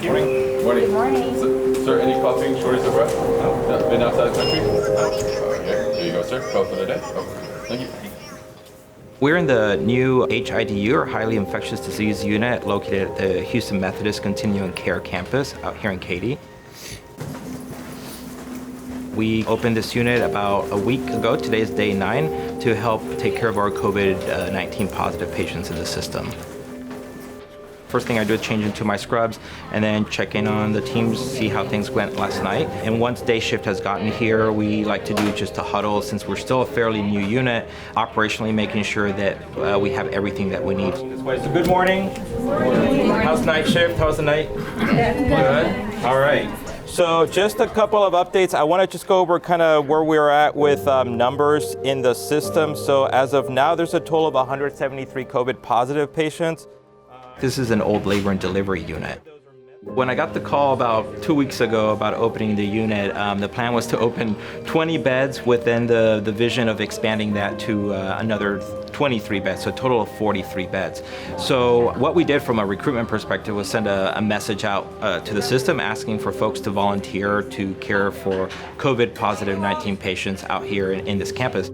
Morning. Morning. Good morning. Sir, any coughing, shortness of breath? No? Been outside the country? Okay. Here you go, sir. Call for the day. Thank you. We're in the new HIDU, or Highly Infectious Disease Unit, located at the Houston Methodist Continuing Care campus out here in Katy. We opened this unit about a week ago. Today's day 9, to help take care of our COVID-19 positive patients in the system. First thing I do is change into my scrubs and then check in on the teams, see how things went last night. And once day shift has gotten here, we like to do just a huddle, since we're still a fairly new unit, operationally making sure that we have everything that we need. So good morning. How's night shift? How's the night? Good. All right. So just a couple of updates. I want to just go over kind of where we're at with numbers in the system. So as of now, there's a total of 173 COVID positive patients. This is an old labor and delivery unit. When I got the call about 2 weeks ago about opening the unit, the plan was to open 20 beds within the vision of expanding that to another 23 beds, so a total of 43 beds. So what we did from a recruitment perspective was send a message out to the system asking for folks to volunteer to care for COVID positive 19 patients out here in this campus.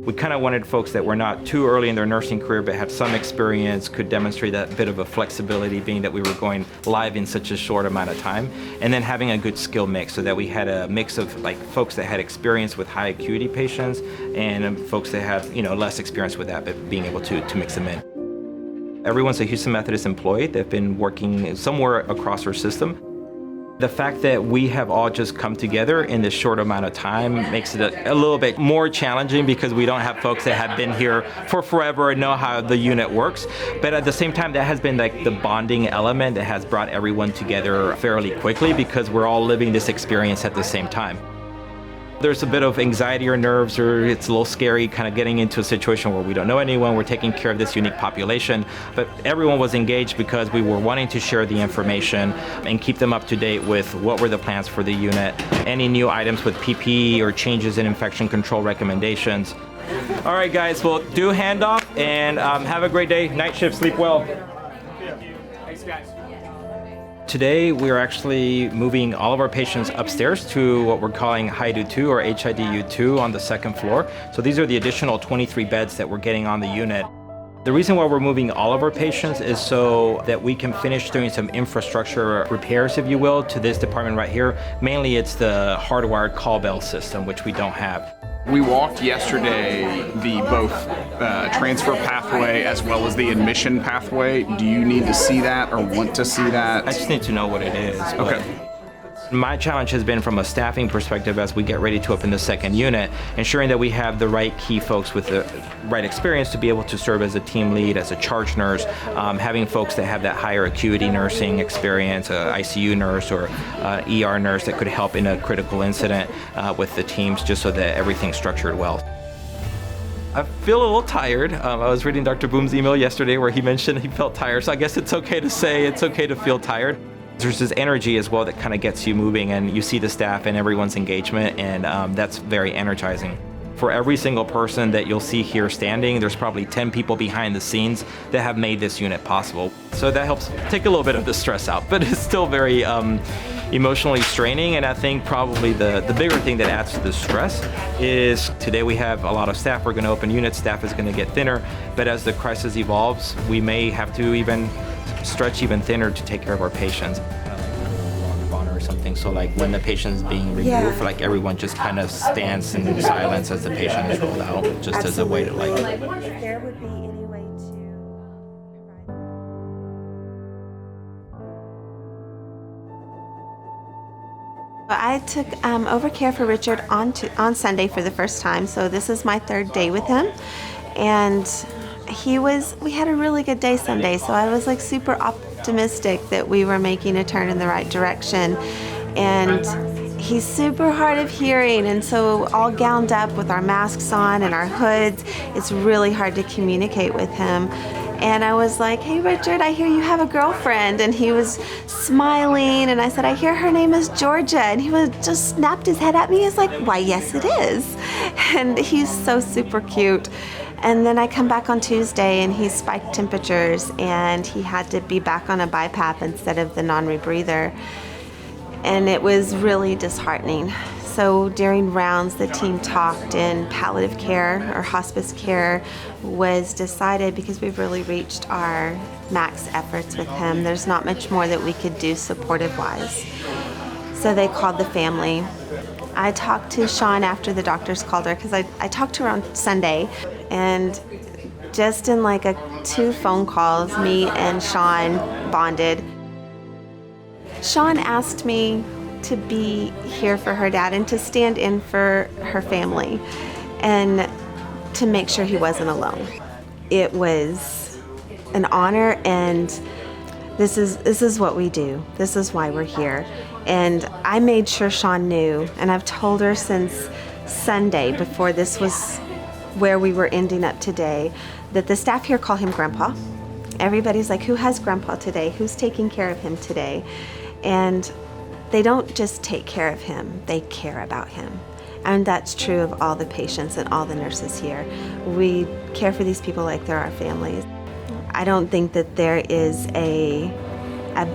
We kind of wanted folks that were not too early in their nursing career but had some experience, could demonstrate that bit of a flexibility, being that we were going live in such a short amount of time, and then having a good skill mix so that we had a mix of like folks that had experience with high acuity patients and folks that had less experience with that, but being able to mix them in. Everyone's a Houston Methodist employee. They've been working somewhere across our system. The fact that we have all just come together in this short amount of time makes it a little bit more challenging, because we don't have folks that have been here for forever and know how the unit works. But at the same time, that has been like the bonding element that has brought everyone together fairly quickly, because we're all living this experience at the same time. There's a bit of anxiety or nerves, or it's a little scary kind of getting into a situation where we don't know anyone, we're taking care of this unique population, but everyone was engaged because we were wanting to share the information and keep them up to date with what were the plans for the unit, any new items with PPE or changes in infection control recommendations. All right, guys, well, do handoff and have a great day. Night shift, sleep well. Thanks, guys. Today, we're actually moving all of our patients upstairs to what we're calling HIDU 2 or HIDU 2 on the second floor. So these are the additional 23 beds that we're getting on the unit. The reason why we're moving all of our patients is so that we can finish doing some infrastructure repairs, if you will, to this department right here. Mainly it's the hardwired call bell system, which we don't have. We walked yesterday the both transfer pathway as well as the admission pathway. Do you need to see that or want to see that? I just need to know what it is. Okay. My challenge has been from a staffing perspective as we get ready to open the second unit, ensuring that we have the right key folks with the right experience to be able to serve as a team lead, as a charge nurse, having folks that have that higher acuity nursing experience, an ICU nurse or ER nurse that could help in a critical incident with the teams, just so that everything's structured well. I feel a little tired. I was reading Dr. Boom's email yesterday where he mentioned he felt tired, so I guess it's okay to say it's okay to feel tired. There's this energy as well that kind of gets you moving, and you see the staff and everyone's engagement, and that's very energizing. For every single person that you'll see here standing, there's probably 10 people behind the scenes that have made this unit possible. So that helps take a little bit of the stress out, but it's still very emotionally straining. And I think probably the bigger thing that adds to the stress is today we have a lot of staff. We're going to open units, staff is going to get thinner, but as the crisis evolves, we may have to even stretch even thinner to take care of our patients. Or something, so like when the patient's being removed, like everyone just kind of stands in silence as the patient is rolled out, just Absolutely. As a way to like. There would be any way to. I took over care for Richard on Sunday for the first time, so this is my third day with him, and we had a really good day Sunday, so I was like super optimistic that we were making a turn in the right direction. And he's super hard of hearing, and so all gowned up with our masks on and our hoods, it's really hard to communicate with him. And I was like, hey Richard, I hear you have a girlfriend. And he was smiling, and I said, I hear her name is Georgia. And he just snapped his head at me. He's like, why, yes it is. And he's so super cute. And then I come back on Tuesday and he spiked temperatures and he had to be back on a BiPAP instead of the non-rebreather. And it was really disheartening. So during rounds, the team talked, and palliative care or hospice care was decided because we've really reached our max efforts with him. There's not much more that we could do supportive-wise. So they called the family. I talked to Sean after the doctors called her because I talked to her on Sunday, and just in like 2 phone calls, me and Sean bonded. Sean asked me to be here for her dad and to stand in for her family and to make sure he wasn't alone. It was an honor, and this is what we do. This is why we're here. And I made sure Sean knew, and I've told her since Sunday, before this was where we were ending up today, that the staff here call him Grandpa. Everybody's like, who has Grandpa today? Who's taking care of him today? And they don't just take care of him, they care about him. And that's true of all the patients and all the nurses here. We care for these people like they're our families. I don't think that there is a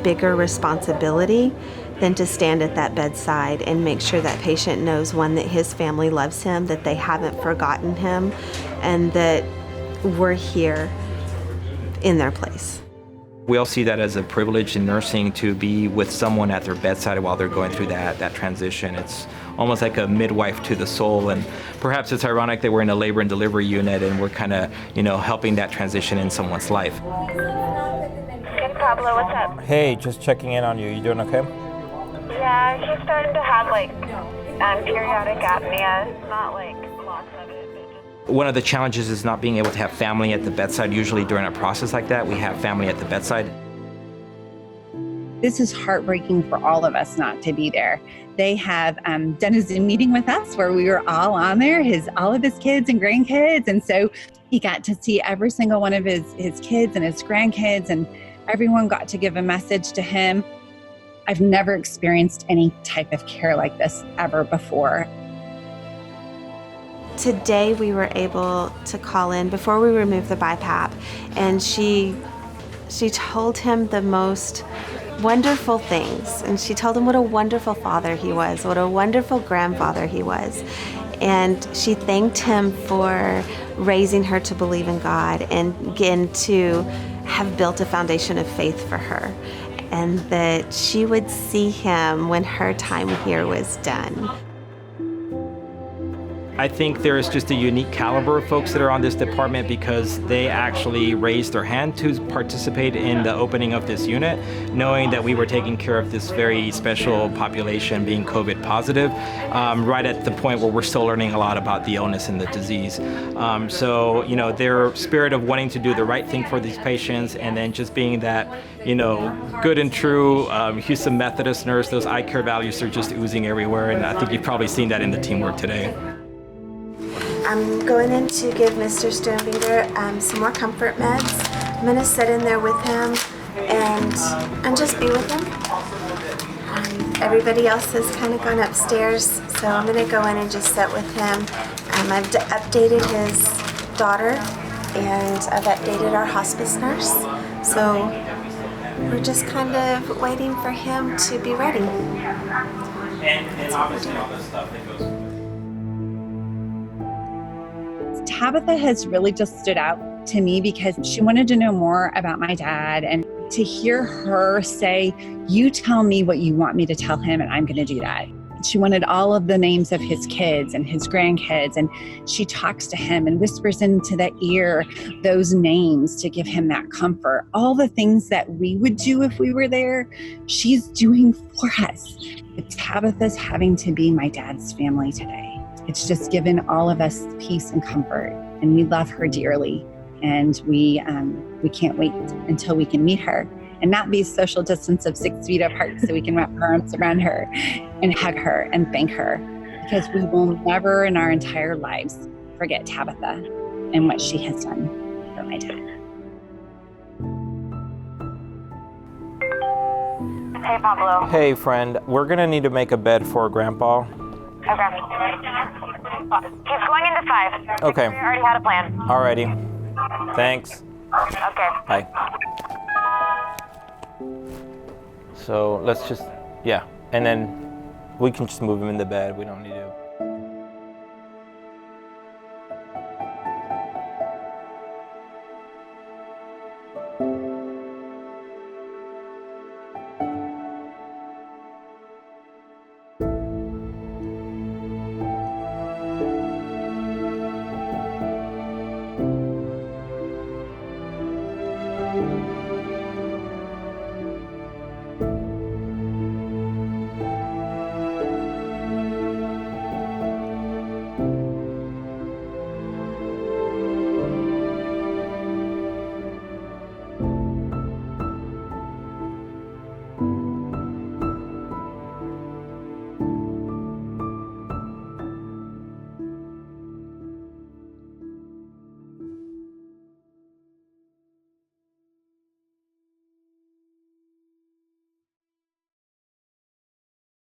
bigger responsibility than to stand at that bedside and make sure that patient knows, one, that his family loves him, that they haven't forgotten him, and that we're here in their place. We all see that as a privilege in nursing, to be with someone at their bedside while they're going through that transition. It's almost like a midwife to the soul, and perhaps it's ironic that we're in a labor and delivery unit and we're kind of, helping that transition in someone's life. Hey Pablo, what's up? Hey, just checking in on you. You doing okay? Yeah, he's starting to have periodic apnea, not lots of it, but just... One of the challenges is not being able to have family at the bedside. Usually during a process like that, we have family at the bedside. This is heartbreaking for all of us not to be there. They have done a Zoom meeting with us where we were all on there, all of his kids and grandkids. And so he got to see every single one of his kids and his grandkids, and everyone got to give a message to him. I've never experienced any type of care like this ever before. Today we were able to call in before we removed the BiPAP, and she told him the most wonderful things, and she told him what a wonderful father he was, what a wonderful grandfather he was, and she thanked him for raising her to believe in God and again to have built a foundation of faith for her, and that she would see him when her time here was done. I think there is just a unique caliber of folks that are on this department because they actually raised their hand to participate in the opening of this unit, knowing that we were taking care of this very special population being COVID positive, right at the point where we're still learning a lot about the illness and the disease. So, their spirit of wanting to do the right thing for these patients, and then just being that, good and true Houston Methodist nurse, those I care values are just oozing everywhere, and I think you've probably seen that in the teamwork today. I'm going in to give Mr. Steubinger some more comfort meds. I'm going to sit in there with him and just be with him. Everybody else has kind of gone upstairs, so I'm going to go in and just sit with him. I've updated his daughter, and I've updated our hospice nurse. So we're just kind of waiting for him to be ready. And obviously all this stuff that goes. Tabatha has really just stood out to me because she wanted to know more about my dad, and to hear her say, you tell me what you want me to tell him and I'm going to do that. She wanted all of the names of his kids and his grandkids, and she talks to him and whispers into the ear those names to give him that comfort. All the things that we would do if we were there, she's doing for us. But Tabatha's having to be my dad's family today. It's just given all of us peace and comfort, and we love her dearly, and we can't wait until we can meet her and not be social distance of 6 feet apart, so we can wrap our arms around her and hug her and thank her, because we will never in our entire lives forget Tabatha and what she has done for my dad. Hey Pablo. Hey friend, we're gonna need to make a bed for Grandpa. Okay. He's going into 5. Okay. We already had a plan. Alrighty. Thanks. Okay. Bye. So let's just, yeah. And then we can just move him into bed. We don't need to